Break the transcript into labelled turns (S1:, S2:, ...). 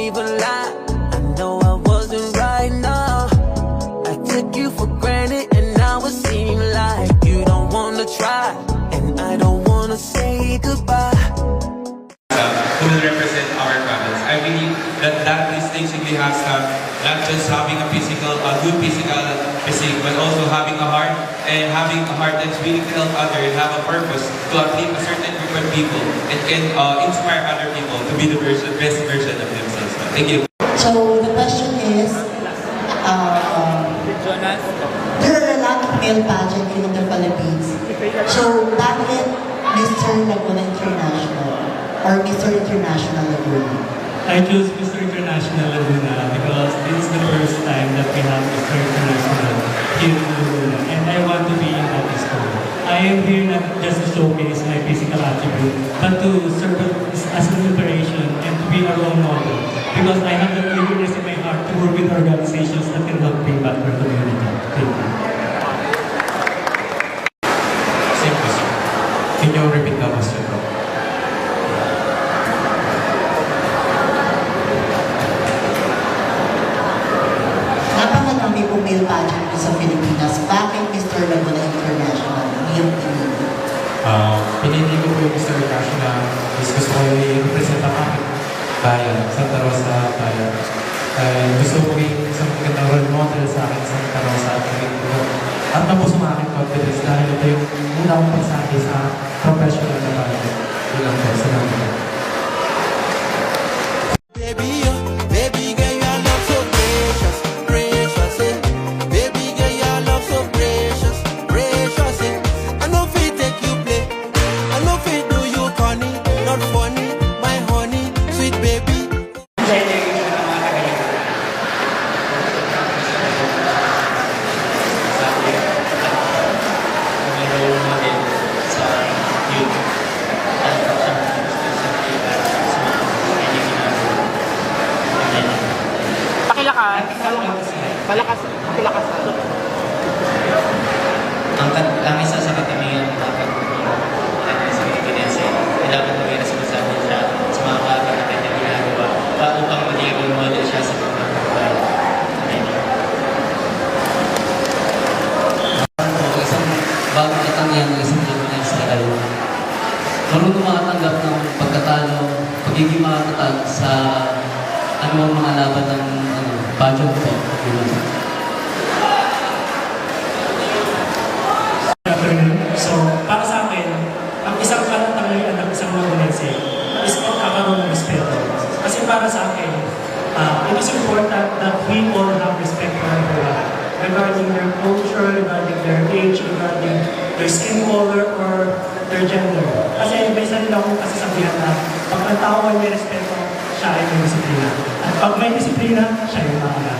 S1: even lie. I know I wasn't right now. I took you for granted and now it seems like you don't wanna try, and I don't wanna say goodbye.
S2: Who will represent our province. I believe that distinctively has not just having a good physical physique, but also having a heart, and having a heart that's willing to help others, have a purpose to uplift a certain group of people, and can inspire other people to be the best version of themselves. Thank you.
S3: So the question is, there are a lot of male pageant in the Philippines. So bakit Mr. Laguna International or Mr. International Laguna?
S4: I chose Mr. International Laguna because this is the first time that we have Mr. International here in Laguna, and I want to be in that story. I am here not just to showcase my physical attribute, but to serve as an inspiration and to be a role model, because I have the eagerness in my heart to work with organizations that can help bring back our community. Thank you.
S2: Same question. Can you repeat the question?
S3: Napakarami pong male pageant sa Pilipinas. Bakit Mr. Laguna International?
S5: Pinili ko po yung Mr. International is gusto ko yung i-represent ang aking bayan, Santa Rosa bayan. Gusto ko yung isang magandang role model sa akin sa Santa Rosa at tapos ang aking confidence dahil ito yung muna akong pagsabi sa professional na bayan. Yun lang po, salamat.
S6: Pakilakas.
S7: Ang isa sa katangian ng dapat sa Pilipinas ay dapat maging responsable siya sa mga bagay na kanyang ginagawa upang maging role model siya sa mga babae.
S8: Isang bagong katangian ng isang Pilipinas ay marunong makatanggap ng pagkatalo, pagiging makatatag sa anumang mga laban ng pageant po.
S4: So, para sa akin, ang isang katangian ng isang Lagunense is pagkakaroon ng respeto. Kasi para sa akin, it is important that we all have respect for everyone, regarding their culture, regarding their age, regarding their skin color, or their gender. Kasi may isa nila akong kasasabihan na pag ang tao ay may respeto, siya ay may disiplina. At pag may disiplina, siya ay mahala.